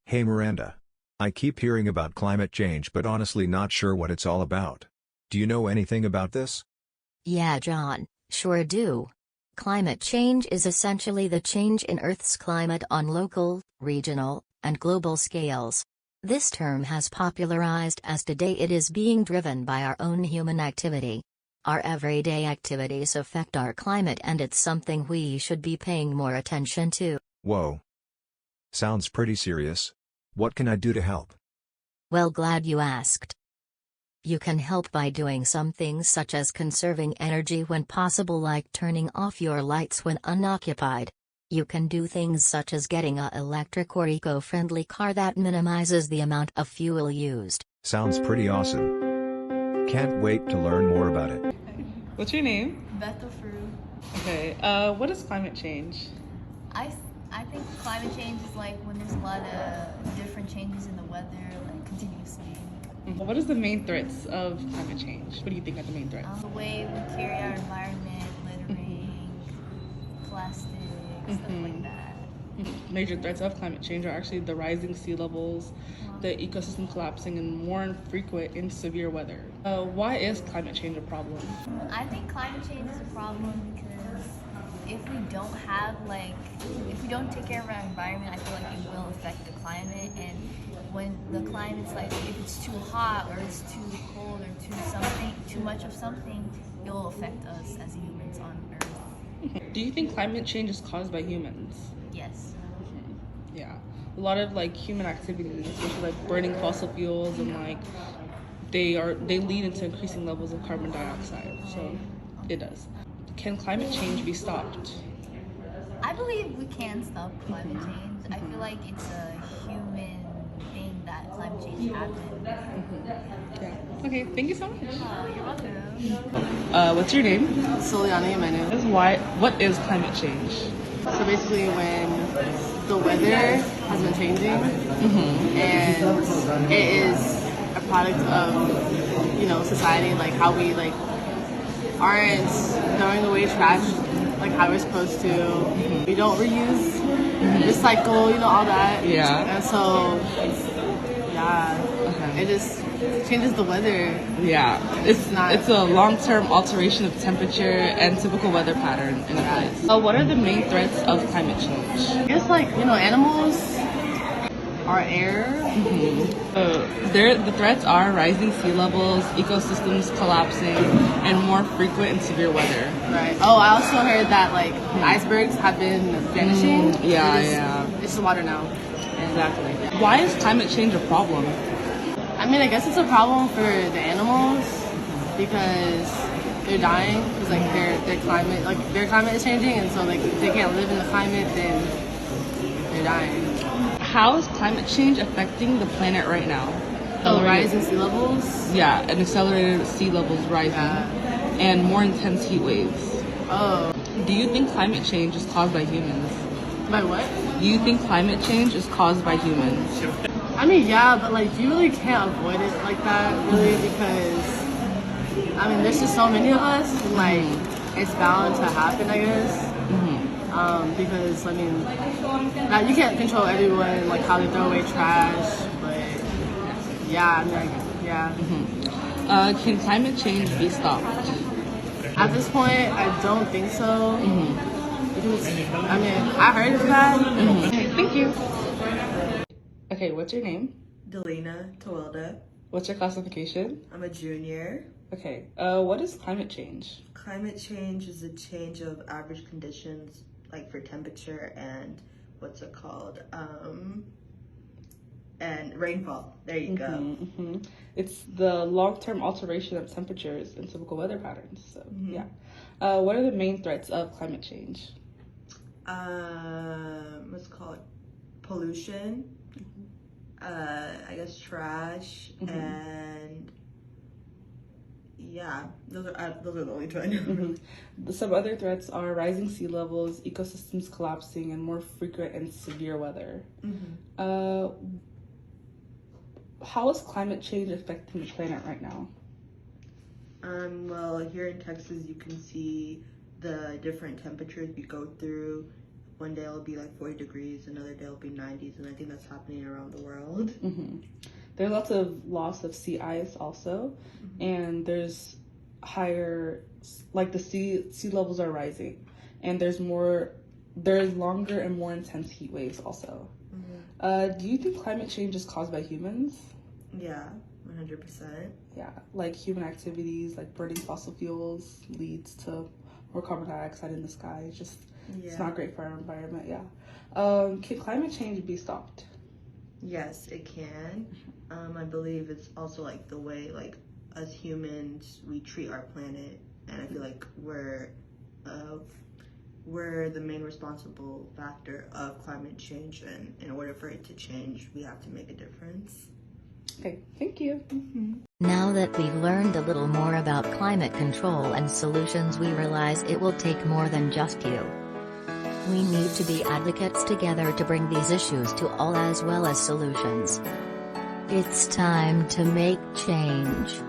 Hey Miranda. I keep hearing about climate change but honestly not sure what it's all about. Do you know anything about this? Yeah, John, sure do. Climate change is essentially the change in Earth's climate on local, regional, and global scales. This term has popularized as today it is being driven by our own human activity. Our everyday activities affect our climate and it's something we should be paying more attention to. Whoa. Sounds pretty serious. What can I do to help? Well, glad you asked. You can help by doing some things such as conserving energy when possible, like turning off your lights when unoccupied. You can do things such as getting a electric or eco-friendly car that minimizes the amount of fuel used. Sounds pretty awesome. Can't wait to learn more about it. What's your name? Bethel Fru. Okay, what is climate change? I think climate change is like when there's a lot of different changes in the weather, like continuously. What is the main threats of climate change? What do you think are the main threats? The way we carry our environment, littering, plastic, stuff like that. Major threats of climate change are actually the rising sea levels, the ecosystem collapsing, and more frequent and severe weather. Why is climate change a problem? I think climate change is a problem because if we don't if we don't take care of our environment, I feel like it will affect the climate. And when the climate's like, if it's too hot or it's too cold or too much of something, it will affect us as humans on Earth. Do you think climate change is caused by humans? Yes. Yeah, a lot of human activities, especially burning fossil fuels, and they lead into increasing levels of carbon dioxide. So it does. Can climate change be stopped? I believe we can stop climate change. I feel like it's a human thing that climate change happens. Yeah. Okay, thank you so much. Oh, you're welcome. What's your name? Soliana Emmanuel. What is climate change? So basically when the weather has been changing and it is a product of, society, like how we aren't throwing away trash like how we're supposed to. We don't reuse, recycle, all that. Yeah. And so, it just changes the weather. Yeah, it's a long-term alteration of temperature and typical weather pattern in a place. What are the main threats of climate change? I guess animals, our air. The threats are rising sea levels, ecosystems collapsing, and more frequent and severe weather. Right. Oh, I also heard that icebergs have been vanishing. It's just water now. Exactly. Why is climate change a problem? I guess it's a problem for the animals because they're dying because their climate is changing, and so if they can't live in the climate, then they're dying. How is climate change affecting the planet right now? Rising sea levels? Yeah, and accelerated sea levels rising, and more intense heat waves. Oh. Do you think climate change is caused by humans? By what? Do you think climate change is caused by humans? Yeah, but you really can't avoid it like that, really, because there's just so many of us, and it's bound to happen, I guess. Because now you can't control everyone, how they throw away trash, but Can climate change be stopped? At this point, I don't think so. Because I heard of that. Okay, thank you. Okay, what's your name? Delina Tawilda. What's your classification? I'm a junior. Okay, what is climate change? Climate change is a change of average conditions, for temperature and what's it called? And rainfall. There you go. It's the long-term alteration of temperatures and typical weather patterns. So, yeah. What are the main threats of climate change? What's it called? Pollution. I guess trash and those are the only two I know. Some other threats are rising sea levels, ecosystems collapsing, and more frequent and severe weather. How is climate change affecting the planet right now? Well, here in Texas, you can see the different temperatures we go through. one day it'll be like 40 degrees, another day it'll be 90s, and I think that's happening around the world. There's lots of loss of sea ice also, and there's higher, like the sea levels are rising, and there's longer and more intense heat waves also. Do you think climate change is caused by humans? Yeah, 100%. Yeah, like human activities, like burning fossil fuels leads to more carbon dioxide in the sky. It's not great for our environment. Can climate change be stopped? Yes, it can. I believe it's also like the way like as humans we treat our planet, and I feel like we're the main responsible factor of climate change, and in order for it to change, we have to make a difference. Okay, thank you. Now that we've learned a little more about climate control and solutions, we realize it will take more than just you. We need to be advocates together to bring these issues to all as well as solutions. It's time to make change.